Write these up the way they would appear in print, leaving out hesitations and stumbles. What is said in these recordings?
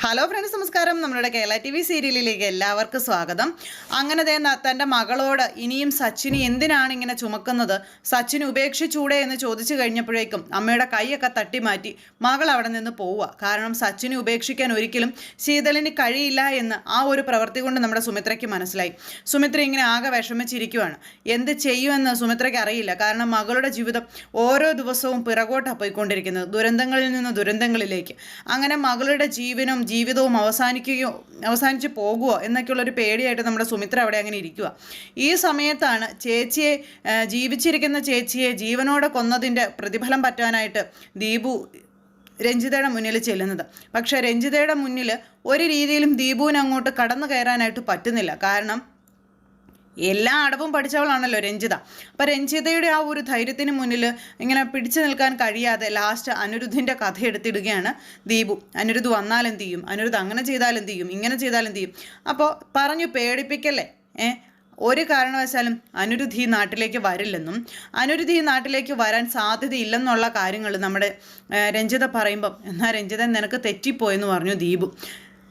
Hello friends, നമസ്കാരം. നമ്മുടെ Kerala T V സീരിയലിലേക്ക് എല്ലാവർക്കും സ്വാഗതം. അങ്ങനെ തൻ്റെ മകളോട് ഇനിയും സച്ചിന് എന്തിനാണ് ഇങ്ങനെ ചുമക്കുന്നത്, സച്ചിന് ഉപേക്ഷിച്ചൂടെ എന്ന് ചോദിച്ചു കഴിഞ്ഞപ്പോഴേക്കും അമ്മയുടെ കൈയൊക്കെ തട്ടിമാറ്റി മകൾ അവിടെ നിന്ന് പോവുക. കാരണം സച്ചിനെ ഉപേക്ഷിക്കാൻ ഒരിക്കലും ശീതളിന് കഴിയില്ല എന്ന് ആ ഒരു പ്രവൃത്തി കൊണ്ട് നമ്മുടെ സുമിത്രയ്ക്ക് മനസ്സിലായി. സുമിത്ര ഇങ്ങനെ ആകെ വിഷമിച്ചിരിക്കുവാണ്. എന്ത് ചെയ്യുമെന്ന് സുമിത്രയ്ക്ക് അറിയില്ല. കാരണം മകളുടെ ജീവിതം ഓരോ ദിവസവും പിറകോട്ടാണ് പോയിക്കൊണ്ടിരിക്കുന്നത്, ദുരന്തങ്ങളിൽ നിന്ന് ദുരന്തങ്ങളിലേക്ക്. അങ്ങനെ മകളുടെ ജീവിതവും അവസാനിച്ചു പോകുമോ എന്നൊക്കെയുള്ളൊരു പേടിയായിട്ട് നമ്മുടെ സുമിത്ര അവിടെ അങ്ങനെ ഇരിക്കുക. ഈ സമയത്താണ് ജീവിച്ചിരിക്കുന്ന ചേച്ചിയെ ജീവനോടെ കൊന്നതിൻ്റെ പ്രതിഫലം പറ്റാനായിട്ട് ദീപു രഞ്ജിതയുടെ മുന്നിൽ ചെല്ലുന്നത്. പക്ഷേ രഞ്ജിതയുടെ മുന്നിൽ ഒരു രീതിയിലും ദീപുവിന് അങ്ങോട്ട് കടന്നു കയറാനായിട്ട് പറ്റുന്നില്ല. കാരണം എല്ലാ അടവും പഠിച്ചവളാണല്ലോ രഞ്ജിത. അപ്പം രഞ്ജിതയുടെ ആ ഒരു ധൈര്യത്തിന് മുന്നിൽ ഇങ്ങനെ പിടിച്ചു നിൽക്കാൻ കഴിയാതെ ലാസ്റ്റ് അനിരുദ്ധിൻ്റെ കഥ എടുത്തിടുകയാണ് ദീപു. അനിരുദ്ധ് വന്നാൽ എന്ത് ചെയ്യും, അനിരുദ്ധ് അങ്ങനെ ചെയ്താൽ എന്ത് ചെയ്യും, ഇങ്ങനെ ചെയ്താൽ എന്ത് ചെയ്യും. അപ്പോൾ പറഞ്ഞു പേടിപ്പിക്കല്ലേ, ഒരു കാരണവശാലും അനിരുദ്ധ് ഈ നാട്ടിലേക്ക് വരില്ലെന്നും അനിരുദ്ധ് ഈ നാട്ടിലേക്ക് വരാൻ സാധ്യതയില്ലെന്നുള്ള കാര്യങ്ങൾ നമ്മുടെ രഞ്ജിത പറയുമ്പം, എന്നാൽ രഞ്ജിത നിനക്ക് തെറ്റിപ്പോയെന്ന് പറഞ്ഞു ദീപു.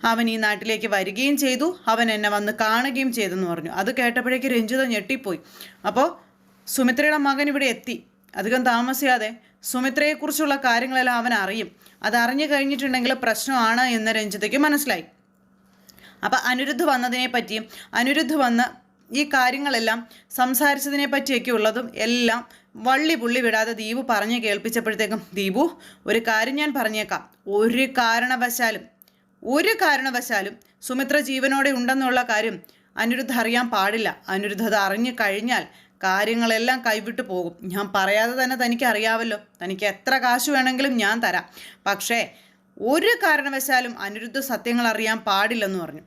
അവൻ ഈ നാട്ടിലേക്ക് വരികയും ചെയ്തു, അവൻ എന്നെ വന്ന് കാണുകയും ചെയ്തെന്ന് പറഞ്ഞു. അത് കേട്ടപ്പോഴേക്ക് രഞ്ജിത ഞെട്ടിപ്പോയി. അപ്പോൾ സുമിത്രയുടെ മകൻ ഇവിടെ എത്തി. അധികം താമസിയാതെ സുമിത്രയെക്കുറിച്ചുള്ള കാര്യങ്ങളെല്ലാം അവൻ അറിയും. അതറിഞ്ഞു കഴിഞ്ഞിട്ടുണ്ടെങ്കിൽ പ്രശ്നമാണ് എന്ന് രഞ്ജിതയ്ക്ക് മനസ്സിലായി. അപ്പം അനിരുദ്ധ് വന്നതിനെ പറ്റിയും അനിരുദ്ധ് വന്ന് ഈ കാര്യങ്ങളെല്ലാം സംസാരിച്ചതിനെ പറ്റിയൊക്കെ ഉള്ളതും എല്ലാം വള്ളി പുള്ളി വിടാതെ ദീപു പറഞ്ഞു കേൾപ്പിച്ചപ്പോഴത്തേക്കും, ദീപു ഒരു കാര്യം ഞാൻ പറഞ്ഞേക്കാം, ഒരു കാരണവശാലും സുമിത്ര ജീവനോടെ ഉണ്ടെന്നുള്ള കാര്യം അനിരുദ്ധ അറിയാൻ പാടില്ല. അനിരുദ്ധ അത് അറിഞ്ഞു കഴിഞ്ഞാൽ കാര്യങ്ങളെല്ലാം കൈവിട്ടു പോകും. ഞാൻ പറയാതെ തന്നെ തനിക്ക് അറിയാമല്ലോ, തനിക്ക് എത്ര കാശ് വേണമെങ്കിലും ഞാൻ തരാം. പക്ഷേ ഒരു കാരണവശാലും അനിരുദ്ധ സത്യങ്ങൾ അറിയാൻ പാടില്ലെന്ന് പറഞ്ഞു.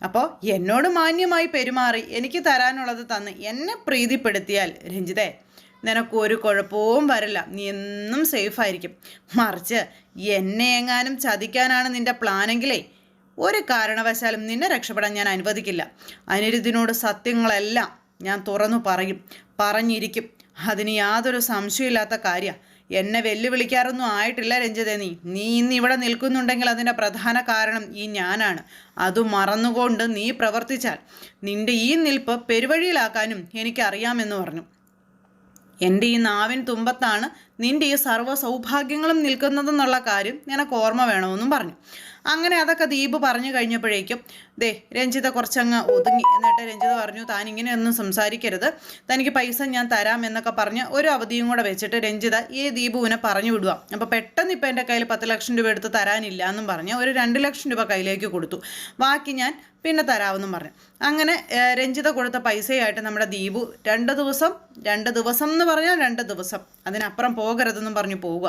അപ്പോൾ എന്നോട് മാന്യമായി പെരുമാറി എനിക്ക് തരാനുള്ളത് തന്ന് എന്നെ പ്രീതിപ്പെടുത്തിയാൽ രഞ്ജിതേ, നിനക്കൊരു കുഴപ്പവും വരില്ല, നീ എന്നും സേഫായിരിക്കും. മറിച്ച് എന്നെ എങ്ങാനും ചതിക്കാനാണ് നിൻ്റെ പ്ലാനെങ്കിലേ ഒരു കാരണവശാലും നിന്നെ രക്ഷപ്പെടാൻ ഞാൻ അനുവദിക്കില്ല. അനിരുദ്ധിനോട് സത്യങ്ങളെല്ലാം ഞാൻ തുറന്നു പറഞ്ഞിരിക്കും. അതിന് യാതൊരു സംശയമില്ലാത്ത കാര്യമാണ്. എന്നെ വെല്ലുവിളിക്കാറൊന്നും ആയിട്ടില്ല രഞ്ജിതേ. നീ ഇന്ന് ഇവിടെ നിൽക്കുന്നുണ്ടെങ്കിൽ അതിൻ്റെ പ്രധാന കാരണം ഈ ഞാനാണ്. അത് മറന്നുകൊണ്ട് നീ പ്രവർത്തിച്ചാൽ നിൻ്റെ ഈ നിൽപ്പ് പെരുവഴിയിലാക്കാനും എനിക്കറിയാമെന്ന് പറഞ്ഞു. എൻ്റെ ഈ നാവിൻ തുമ്പത്താണ് നിൻ്റെ ഈ സർവ്വ സൗഭാഗ്യങ്ങളും നിൽക്കുന്നതെന്നുള്ള കാര്യം നിനക്ക് ഓർമ്മ വേണമെന്നും പറഞ്ഞു. അങ്ങനെ അതൊക്കെ ദീപ് പറഞ്ഞു കഴിഞ്ഞപ്പോഴേക്കും രഞ്ജിത കുറച്ചങ്ങ് ഒതുങ്ങി. എന്നിട്ട് രഞ്ജിത പറഞ്ഞു, താൻ ഇങ്ങനെയൊന്നും സംസാരിക്കരുത്, തനിക്ക് പൈസ ഞാൻ തരാം എന്നൊക്കെ പറഞ്ഞ് ഒരു അവധിയും കൂടെ വെച്ചിട്ട് രഞ്ജിത ഈ ദീപുവിനെ പറഞ്ഞു വിടുക. അപ്പോൾ പെട്ടെന്ന് ഇപ്പം എൻ്റെ കയ്യിൽ 10 ലക്ഷം രൂപ എടുത്ത് തരാനില്ല എന്നും പറഞ്ഞ് ഒരു 2 ലക്ഷം രൂപ കയ്യിലേക്ക് കൊടുത്തു. ബാക്കി ഞാൻ പിന്നെ തരാമെന്നും പറഞ്ഞു. അങ്ങനെ രഞ്ജിത കൊടുത്ത പൈസയായിട്ട് നമ്മുടെ ദീപു 2 ദിവസം എന്ന് പറഞ്ഞാൽ 2 ദിവസം, അതിനപ്പുറം പോകരുതെന്നും പറഞ്ഞു പോവുക.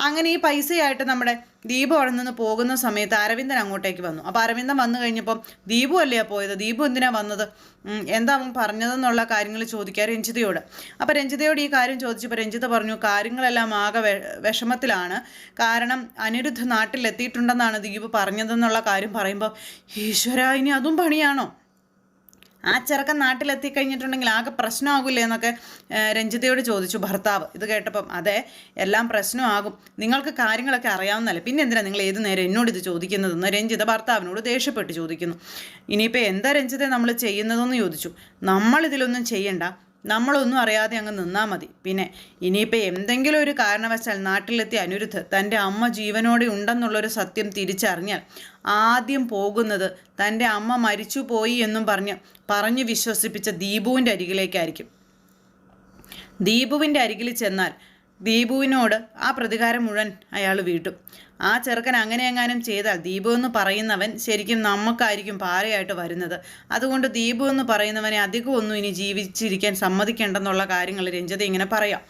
അങ്ങനെ ഈ പൈസയായിട്ട് നമ്മുടെ ദീപു അവിടെ നിന്ന് പോകുന്ന സമയത്ത് അരവിന്ദൻ അങ്ങോട്ടേക്ക് വന്നു. അപ്പോൾ അരവിന്ദൻ വന്നു കഴിഞ്ഞപ്പം ദീപു അല്ലയാ പോയത്, ദീപു എന്തിനാ വന്നത്, എന്താ അവൻ പറഞ്ഞതെന്നുള്ള കാര്യങ്ങൾ ചോദിക്കുക രഞ്ജിതയോട്. അപ്പോൾ രഞ്ജിതയോട് ഈ കാര്യം ചോദിച്ചപ്പോൾ രഞ്ജിത പറഞ്ഞു, കാര്യങ്ങളെല്ലാം ആകെ വിഷമത്തിലാണ്. കാരണം അനിരുദ്ധ് നാട്ടിലെത്തിയിട്ടുണ്ടെന്നാണ് ദീപു പറഞ്ഞതെന്നുള്ള കാര്യം പറയുമ്പോൾ, ഈശ്വര, ഇനി അതും പണിയാണോ? ആ ചെറുക്കൻ നാട്ടിലെത്തിക്കഴിഞ്ഞിട്ടുണ്ടെങ്കിൽ ആകെ പ്രശ്നമാകില്ലേ എന്നൊക്കെ രഞ്ജിതയോട് ചോദിച്ചു ഭർത്താവ്. ഇത് കേട്ടപ്പം, അതെ, എല്ലാം പ്രശ്നമാകും, നിങ്ങൾക്ക് കാര്യങ്ങളൊക്കെ അറിയാവുന്നതല്ലേ, പിന്നെ എന്തിനാണ് നിങ്ങൾ ഏത് നേരം എന്നോട് ഇത് ചോദിക്കുന്നതെന്ന് രഞ്ജിത ഭർത്താവിനോട് ദേഷ്യപ്പെട്ട് ചോദിക്കുന്നു. ഇനിയിപ്പോൾ എന്താ രഞ്ജിത നമ്മൾ ചെയ്യുന്നതെന്ന് ചോദിച്ചു. നമ്മളിതിലൊന്നും ചെയ്യണ്ട, നമ്മളൊന്നും അറിയാതെ അങ്ങ് നിന്നാൽ മതി. പിന്നെ ഇനിയിപ്പോൾ എന്തെങ്കിലും ഒരു കാരണവശാൽ നാട്ടിലെത്തിയ അനിരുദ്ധ് തൻ്റെ അമ്മ ജീവനോടെ ഉണ്ടെന്നുള്ളൊരു സത്യം തിരിച്ചറിഞ്ഞാൽ ആദ്യം പോകുന്നത് തൻ്റെ അമ്മ മരിച്ചുപോയി എന്നും പറഞ്ഞു വിശ്വസിപ്പിച്ച ദീപുവിൻ്റെ അരികിലേക്കായിരിക്കും. ദീപുവിൻ്റെ അരികിൽ ചെന്നാൽ ദീപുവിനോട് ആ പ്രതികാരം മുഴുവൻ അയാൾ വീട്ടും. ആ ചെറുക്കൻ അങ്ങനെ എങ്ങാനും ചെയ്താൽ ദീപു എന്ന് പറയുന്നവൻ ശരിക്കും നമുക്കായിരിക്കും പാരയായിട്ട് വരുന്നത്. അതുകൊണ്ട് ദീപു എന്ന് പറയുന്നവനെ അധികം ഒന്നും ഇനി ജീവിച്ചിരിക്കാൻ സമ്മതിക്കേണ്ടെന്നുള്ള കാര്യങ്ങൾ രഞ്ജിത ഇങ്ങനെ പറയാം.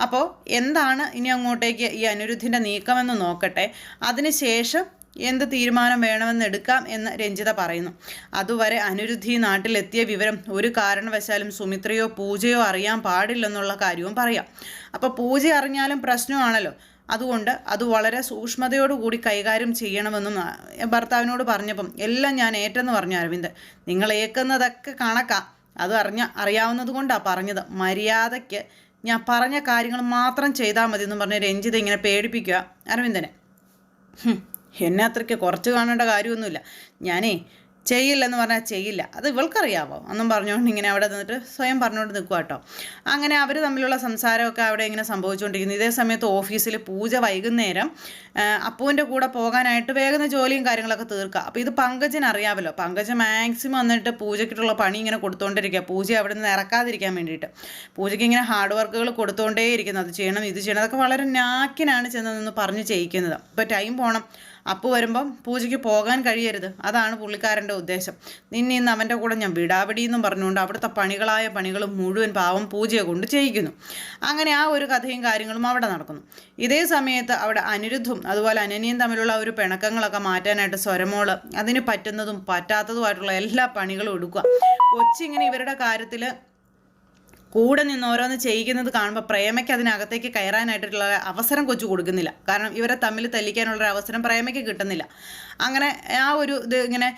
അപ്പോൾ എന്താണ് ഇനി അങ്ങോട്ടേക്ക് ഈ അനിരുദ്ധിൻ്റെ നീക്കമെന്ന് നോക്കട്ടെ, അതിനുശേഷം എന്ത് തീരുമാനം വേണമെന്ന് എടുക്കാം എന്ന് രഞ്ജിത പറയുന്നു. അതുവരെ അനിരുദ്ധി നാട്ടിലെത്തിയ വിവരം ഒരു കാരണവശാലും സുമിത്രയോ പൂജയോ അറിയാൻ പാടില്ലെന്നുള്ള കാര്യവും പറയാം. അപ്പോൾ പൂജ അറിഞ്ഞാലും പ്രശ്നമാണല്ലോ, അതുകൊണ്ട് അത് വളരെ സൂക്ഷ്മതയോടുകൂടി കൈകാര്യം ചെയ്യണമെന്നും ഭർത്താവിനോട് പറഞ്ഞപ്പം, എല്ലാം ഞാൻ ഏറ്റെന്ന് പറഞ്ഞു അരവിന്ദ്. നിങ്ങൾ ഏക്കുന്നതൊക്കെ കണക്കാ, അത് അറിയാവുന്നത് കൊണ്ടാണ് പറഞ്ഞത്. മര്യാദയ്ക്ക് ഞാൻ പറഞ്ഞ കാര്യങ്ങൾ മാത്രം ചെയ്താൽ മതി എന്നും പറഞ്ഞ് രഞ്ജിത ഇങ്ങനെ പേടിപ്പിക്കുക അരവിന്ദനെ. എന്നെ അത്രയ്ക്ക് കുറച്ച് കാണേണ്ട കാര്യമൊന്നുമില്ല. ഞാനേ ചെയ്യില്ലെന്ന് പറഞ്ഞാൽ ചെയ്യില്ല, അത് ഇവൾക്കറിയാവോ എന്നും പറഞ്ഞുകൊണ്ട് ഇങ്ങനെ അവിടെ നിന്നിട്ട് സ്വയം പറഞ്ഞുകൊണ്ട് നിൽക്കുക കേട്ടോ. അങ്ങനെ അവർ തമ്മിലുള്ള സംസാരമൊക്കെ അവിടെ ഇങ്ങനെ സംഭവിച്ചുകൊണ്ടിരിക്കുന്നു. ഇതേ സമയത്ത് ഓഫീസിൽ പൂജ വൈകുന്നേരം അപ്പുവിൻ്റെ കൂടെ പോകാനായിട്ട് വേഗം ജോലിയും കാര്യങ്ങളൊക്കെ തീർക്കുക. അപ്പോൾ ഇത് പങ്കജിന് അറിയാമല്ലോ. പങ്കജ് മാക്സിമം വന്നിട്ട് പൂജയ്ക്കുള്ള പണി ഇങ്ങനെ കൊടുത്തുകൊണ്ടിരിക്കുക, പൂജ അവിടെ നിന്ന് ഇറക്കാതിരിക്കാൻ വേണ്ടിയിട്ട്. പൂജയ്ക്ക് ഇങ്ങനെ ഹാർഡ് വർക്കുകൾ കൊടുത്തുകൊണ്ടേ ഇരിക്കുന്നത്, അത് ചെയ്യണം ഇത് ചെയ്യണം, അതൊക്കെ വളരെ നാക്കിനാണ് ചെന്നതെന്ന് പറഞ്ഞ് ചെയ്യിക്കുന്നത്. ഇപ്പോൾ ടൈം പോകണം, അപ്പു വരുമ്പം പൂജയ്ക്ക് പോകാൻ കഴിയരുത്, അതാണ് പുള്ളിക്കാരൻ്റെ ഉദ്ദേശം. നിന്നെ ഇന്ന് അവൻ്റെ കൂടെ ഞാൻ വിടാപിടിയെന്നും പറഞ്ഞുകൊണ്ട് അവിടുത്തെ പണികളായ പണികളും മുഴുവൻ പാവം പൂജയെ കൊണ്ട് ചെയ്യിക്കുന്നു. അങ്ങനെ ആ ഒരു കഥയും കാര്യങ്ങളും അവിടെ നടക്കുന്നു. ഇതേ സമയത്ത് അവിടെ അനിരുദ്ധും അതുപോലെ അനന്യയും തമ്മിലുള്ള ഒരു പിണക്കങ്ങളൊക്കെ മാറ്റാനായിട്ട് സ്വരമോള് അതിന് പറ്റുന്നതും പറ്റാത്തതുമായിട്ടുള്ള എല്ലാ പണികളും എടുക്കുക. കൊച്ചിങ്ങനെ ഇവരുടെ കാര്യത്തിൽ കൂടെ നിന്ന് ഓരോന്ന് ചെയ്യിക്കുന്നത് കാണുമ്പോൾ പ്രേമയ്ക്ക് അതിനകത്തേക്ക് കയറാനായിട്ടുള്ള അവസരം കൊച്ചു കൊടുക്കുന്നില്ല. കാരണം ഇവരെ തമ്മിൽ തല്ലിക്കാനുള്ളൊരു അവസരം പ്രേമയ്ക്ക് കിട്ടുന്നില്ല. അങ്ങനെ ആ ഒരു ഇത് ഇങ്ങനെ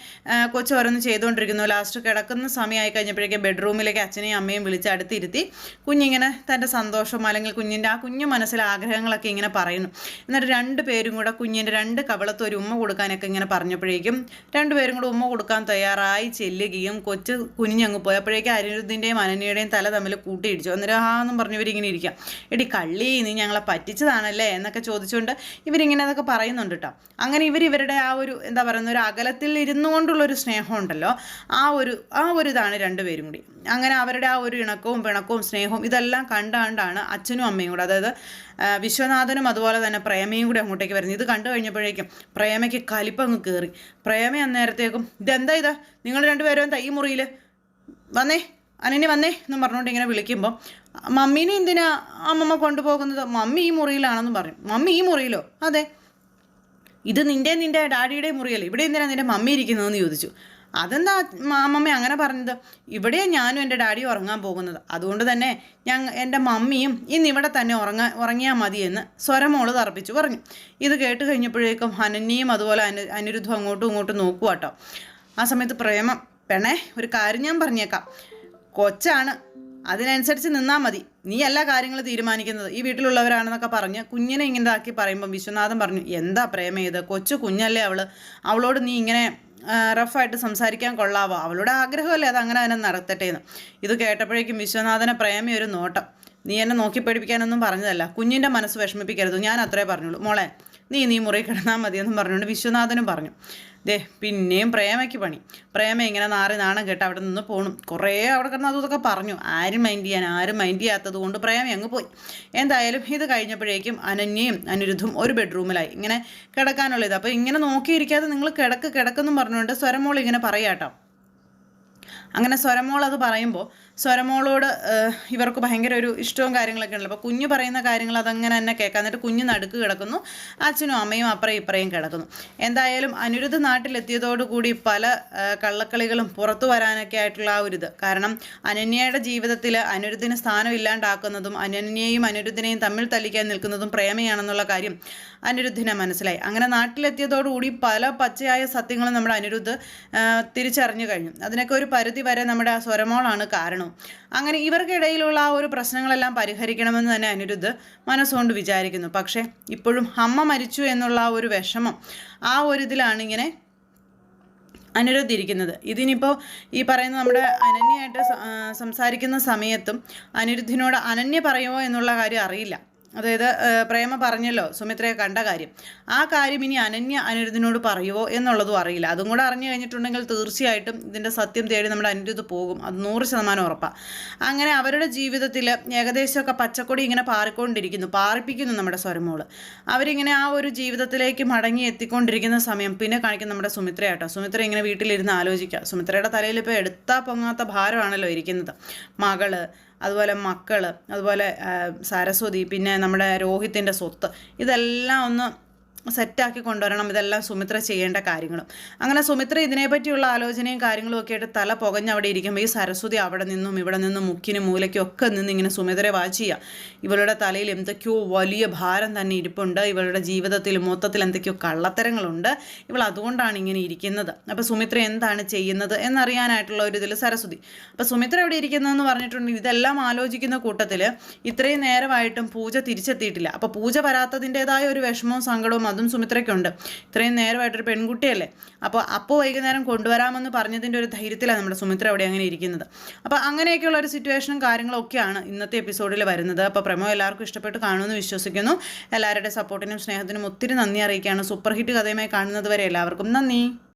കൊച്ചു ഓരോന്ന് ചെയ്തുകൊണ്ടിരിക്കുന്നു. ലാസ്റ്റ് കിടക്കുന്ന സമയമായി കഴിഞ്ഞപ്പോഴേക്കും ബെഡ്റൂമിലേക്ക് അച്ഛനെയും അമ്മയും വിളിച്ച് അടുത്തിരുത്തി കുഞ്ഞിങ്ങനെ തൻ്റെ സന്തോഷം അല്ലെങ്കിൽ കുഞ്ഞിൻ്റെ ആ കുഞ്ഞു മനസ്സിലെ ആഗ്രഹങ്ങളൊക്കെ ഇങ്ങനെ പറയുന്നു. എന്നിട്ട് രണ്ടുപേരും കൂടെ കുഞ്ഞിൻ്റെ രണ്ട് കവളത്ത് ഒരു ഉമ്മ കൊടുക്കാനൊക്കെ ഇങ്ങനെ പറഞ്ഞപ്പോഴേക്കും രണ്ടുപേരും കൂടെ ഉമ്മ കൊടുക്കാൻ തയ്യാറായി ചെല്ലുകയും കൊച്ചു കുഞ്ഞങ്ങ് പോയപ്പോഴേക്കും അനിരുദ്ധിൻ്റെയും അനന്യയുടെയും തല തമ്മിൽ കൂട്ടിയിടിച്ചു. അന്നേരം എന്നും പറഞ്ഞു ഇവരിങ്ങനെ ഇരിക്കാം. എടി കള്ളി, നീ ഞങ്ങളെ പറ്റിച്ചതാണല്ലേ എന്നൊക്കെ ചോദിച്ചുകൊണ്ട് ഇവരിങ്ങനെ അതൊക്കെ പറയുന്നുണ്ട് കേട്ടോ. അങ്ങനെ ഇവരുടെ ആ ഒരു എന്താ പറയുന്ന ഒരു അകലത്തിൽ ഇരുന്നു കൊണ്ടുള്ളൊരു സ്നേഹം ഉണ്ടല്ലോ, ആ ഒരു ഇതാണ് രണ്ടുപേരും കൂടി. അങ്ങനെ അവരുടെ ആ ഒരു ഇണക്കവും പിണക്കവും സ്നേഹവും ഇതെല്ലാം കണ്ടാണ്ടാണ് അച്ഛനും അമ്മയും കൂടെ, അതായത് വിശ്വനാഥനും അതുപോലെ തന്നെ പ്രേമയും കൂടി അങ്ങോട്ടേക്ക് വരുന്നത്. ഇത് കണ്ടു കഴിഞ്ഞപ്പോഴേക്കും പ്രേമയ്ക്ക് കലിപ്പങ്ങ് കയറി. പ്രേമ അന്നേരത്തേക്കും ഇതെന്താ ഇത്, നിങ്ങൾ രണ്ടുപേരും എന്താ ഈ മുറിയിൽ വന്നേ, അനന്യ വന്നേ എന്നും പറഞ്ഞുകൊണ്ട് ഇങ്ങനെ വിളിക്കുമ്പോൾ മമ്മീനെ എന്തിനാ അമ്മമ്മ കൊണ്ടുപോകുന്നത്, മമ്മി ഈ മുറിയിലാണെന്ന് പറഞ്ഞു. മമ്മി ഈ മുറിയിലോ? അതെ. ഇത് നിൻ്റെ ഡാഡിയുടെ മുറിയല്ലേ, ഇവിടെ എന്തിനാണ് നിൻ്റെ മമ്മി ഇരിക്കുന്നതെന്ന് ചോദിച്ചു. അതെന്താ അമ്മമ്മ അങ്ങനെ പറഞ്ഞത്, ഇവിടെയാണ് ഞാനും എൻ്റെ ഡാഡിയും ഉറങ്ങാൻ പോകുന്നത്, അതുകൊണ്ട് തന്നെ എൻ്റെ മമ്മിയും ഇന്ന് ഇവിടെ തന്നെ ഉറങ്ങിയാൽ മതിയെന്ന് സ്വരമോള് തറപ്പിച്ചു പറഞ്ഞു. ഇത് കേട്ട് കഴിഞ്ഞപ്പോഴേക്കും അനന്യയും അതുപോലെ അനിരുദ്ധം അങ്ങോട്ടും ഇങ്ങോട്ടും നോക്കുക കേട്ടോ. ആ സമയത്ത് പ്രേമ പെണ്ണേ ഒരു കാര്യം ഞാൻ പറഞ്ഞേക്കാം, കൊച്ചാണ്, അതിനനുസരിച്ച് നിന്നാൽ മതി, നീ എല്ലാ കാര്യങ്ങളും തീരുമാനിക്കുന്നത് ഈ വീട്ടിലുള്ളവരാണെന്നൊക്കെ പറഞ്ഞ് കുഞ്ഞിനെ ഇങ്ങനെ ആക്കി പറയുമ്പം വിശ്വനാഥൻ പറഞ്ഞു, എന്താ പ്രേമ ഇത്, കൊച്ചു കുഞ്ഞല്ലേ അവളോട് നീ ഇങ്ങനെ റഫായിട്ട് സംസാരിക്കാൻ കൊള്ളാവോ, അവളുടെ ആഗ്രഹമല്ലേ അത് അങ്ങനെ തന്നെ നടത്തട്ടെ എന്ന്. ഇത് കേട്ടപ്പോഴേക്കും വിശ്വനാഥനെ പ്രേമ ഒരു നോട്ടം, നീ എന്നെ നോക്കി പേടിപ്പിക്കാനൊന്നും പറഞ്ഞതല്ല, കുഞ്ഞിൻ്റെ മനസ്സ് വിഷമിപ്പിക്കരുത്, ഞാൻ അത്രേ പറഞ്ഞുള്ളൂ, മോളെ നീ മുറി കിടന്നാൽ മതിയെന്നും പറഞ്ഞുകൊണ്ട് വിശ്വനാഥനും പറഞ്ഞു. ദേ പിന്നെയും പ്രേമയ്ക്ക് പണി. പ്രേമ ഇങ്ങനെ നാണം കേട്ട് അവിടെ നിന്ന് പോണു. കുറേ അവിടെ കിടന്ന് അതൊക്കെ പറഞ്ഞു, ആരും മൈൻഡ് ചെയ്യാത്തത് കൊണ്ട് പ്രേമ അങ്ങ് പോയി. എന്തായാലും ഇത് കഴിഞ്ഞപ്പോഴേക്കും അനന്യയും അനിരുദ്ധും ഒരു ബെഡ്റൂമിലായി ഇങ്ങനെ കിടക്കാനുള്ളത്. അപ്പോൾ ഇങ്ങനെ നോക്കിയിരിക്കാതെ നിങ്ങൾ കിടക്കെന്നും പറഞ്ഞുകൊണ്ട് സ്വരമോൾ ഇങ്ങനെ പറയാട്ടോ. അങ്ങനെ സ്വരമോൾ അത് പറയുമ്പോൾ സ്വരമോളോട് ഇവർക്ക് ഭയങ്കര ഒരു ഇഷ്ടവും കാര്യങ്ങളൊക്കെ ഉണ്ടല്ലോ. അപ്പോൾ കുഞ്ഞ് പറയുന്ന കാര്യങ്ങൾ അതങ്ങനെ തന്നെ കേൾക്കാം. എന്നിട്ട് കുഞ്ഞ് നടുക്ക് കിടക്കുന്നു, അച്ഛനും അമ്മയും അപ്പുറയും ഇപ്പുറയും കിടക്കുന്നു. എന്തായാലും അനിരുദ്ധ നാട്ടിലെത്തിയതോടുകൂടി പല കള്ളക്കളികളും പുറത്തു വരാനൊക്കെ ആയിട്ടുള്ള ആ ഒരു ഇത്. കാരണം അനന്യയുടെ ജീവിതത്തിൽ അനിരുദ്ധിന് സ്ഥാനം ഇല്ലാണ്ടാക്കുന്നതും അനന്യയും അനിരുദ്ധിനെയും തമ്മിൽ തല്ലിക്കാൻ നിൽക്കുന്നതും പ്രേമയാണെന്നുള്ള കാര്യം അനിരുദ്ധിനെ മനസ്സിലായി. അങ്ങനെ നാട്ടിലെത്തിയതോടുകൂടി പല പച്ചയായ സത്യങ്ങളും നമ്മുടെ അനിരുദ്ധ് തിരിച്ചറിഞ്ഞു കഴിഞ്ഞു. അതിനൊക്കെ ഒരു പരിധി വരെ നമ്മുടെ ആ സ്വരമോളാണ് കാരണം. അങ്ങനെ ഇവർക്കിടയിലുള്ള ആ ഒരു പ്രശ്നങ്ങളെല്ലാം പരിഹരിക്കണമെന്ന് തന്നെ അനിരുദ്ധ് മനസ്സുകൊണ്ട് വിചാരിക്കുന്നു. പക്ഷേ ഇപ്പോഴും അമ്മ മരിച്ചു എന്നുള്ള ആ ഒരു വിഷമം, ആ ഒരു ഇതിലാണ് ഇങ്ങനെ അനിരുദ്ധ് ഇരിക്കുന്നത്. ഇതിനിപ്പോൾ ഈ പറയുന്ന നമ്മുടെ അനന്യയായിട്ട് സംസാരിക്കുന്ന സമയത്തും അനിരുദ്ധിനോട് അനന്യ പറയുമോ എന്നുള്ള കാര്യം അറിയില്ല. അതായത് പ്രേമ പറഞ്ഞല്ലോ സുമിത്രയെ കണ്ട കാര്യം, ആ കാര്യം ഇനി അനിരുദ്ധിനോട് പറയുമോ എന്നുള്ളതും അറിയില്ല. അതും കൂടെ അറിഞ്ഞു കഴിഞ്ഞിട്ടുണ്ടെങ്കിൽ തീർച്ചയായിട്ടും ഇതിൻ്റെ സത്യം തേടി നമ്മുടെ അനിരുദ്ധ് പോകും, അത് 100% ഉറപ്പാണ്. അങ്ങനെ അവരുടെ ജീവിതത്തിൽ ഏകദേശമൊക്കെ പച്ചക്കൊടി ഇങ്ങനെ പാറിപ്പിക്കുന്നു നമ്മുടെ സ്വരമോള്. അവരിങ്ങനെ ആ ഒരു ജീവിതത്തിലേക്ക് മടങ്ങി എത്തിക്കൊണ്ടിരിക്കുന്ന സമയം പിന്നെ കാണിക്കുന്ന നമ്മുടെ സുമിത്രയാട്ടോ. സുമിത്ര ഇങ്ങനെ വീട്ടിലിരുന്ന് ആലോചിക്കുക. സുമിത്രയുടെ തലയിൽ ഇപ്പോൾ എടുത്താൽ പൊങ്ങാത്ത ഭാരമാണല്ലോ ഇരിക്കുന്നത്. മകള്, അതുപോലെ മക്കൾ, അതുപോലെ സരസ്വതി, പിന്നെ നമ്മുടെ രോഹിത്തിൻ്റെ സ്വത്ത്, ഇതെല്ലാം ഒന്ന് സെറ്റാക്കി കൊണ്ടുവരണം. ഇതെല്ലാം സുമിത്ര ചെയ്യേണ്ട കാര്യങ്ങളും. അങ്ങനെ സുമിത്ര ഇതിനെപ്പറ്റിയുള്ള ആലോചനയും കാര്യങ്ങളും ഒക്കെ ആയിട്ട് തല പുകഞ്ഞ് അവിടെ ഇരിക്കുമ്പോൾ ഈ സരസ്വതി അവിടെ നിന്നും ഇവിടെ നിന്നും മുക്കിനും മൂലയ്ക്കും ഒക്കെ നിന്ന് ഇങ്ങനെ സുമിത്രയെ വാച്ച് ചെയ്യുക. ഇവളുടെ തലയിൽ എന്തൊക്കെയോ വലിയ ഭാരം തന്നെ ഇരിപ്പുണ്ട്, ഇവളുടെ ജീവിതത്തിൽ മൊത്തത്തിൽ എന്തൊക്കെയോ കള്ളത്തരങ്ങളുണ്ട്, ഇവൾ അതുകൊണ്ടാണ് ഇങ്ങനെ ഇരിക്കുന്നത്. അപ്പോൾ സുമിത്ര എന്താണ് ചെയ്യുന്നത് എന്നറിയാനായിട്ടുള്ള ഒരു ഇതിൽ സരസ്വതി. അപ്പോൾ സുമിത്ര എവിടെ ഇരിക്കുന്നതെന്ന് പറഞ്ഞിട്ടുണ്ടെങ്കിൽ ഇതെല്ലാം ആലോചിക്കുന്ന കൂട്ടത്തിൽ ഇത്രയും നേരമായിട്ടും പൂജ തിരിച്ചെത്തിയിട്ടില്ല. അപ്പോൾ പൂജ വരാത്തതിൻ്റെതായ ഒരു വിഷമവും സങ്കടവും അതും സുമിത്രയ്ക്കുണ്ട്. ഇത്രയും നേരമായിട്ടൊരു പെൺകുട്ടിയല്ലേ. അപ്പോൾ വൈകുന്നേരം കൊണ്ടുവരാമെന്ന് പറഞ്ഞതിൻ്റെ ഒരു ധൈര്യത്തിലാണ് നമ്മുടെ സുമിത്ര അവിടെ അങ്ങനെ ഇരിക്കുന്നത്. അപ്പോൾ അങ്ങനെയൊക്കെയുള്ള ഒരു സിറ്റുവേഷനും കാര്യങ്ങളൊക്കെയാണ് ഇന്നത്തെ എപ്പിസോഡിൽ വരുന്നത്. അപ്പോൾ പ്രമോ എല്ലാവർക്കും ഇഷ്ടപ്പെട്ട് കാണുമെന്ന് വിശ്വസിക്കുന്നു. എല്ലാവരുടെ സപ്പോർട്ടിനും സ്നേഹത്തിനും ഒത്തിരി നന്ദി അറിയിക്കുകയാണ്. സൂപ്പർ ഹിറ്റ് കഥയുമായി കാണുന്നത് വരെ എല്ലാവർക്കും നന്ദി.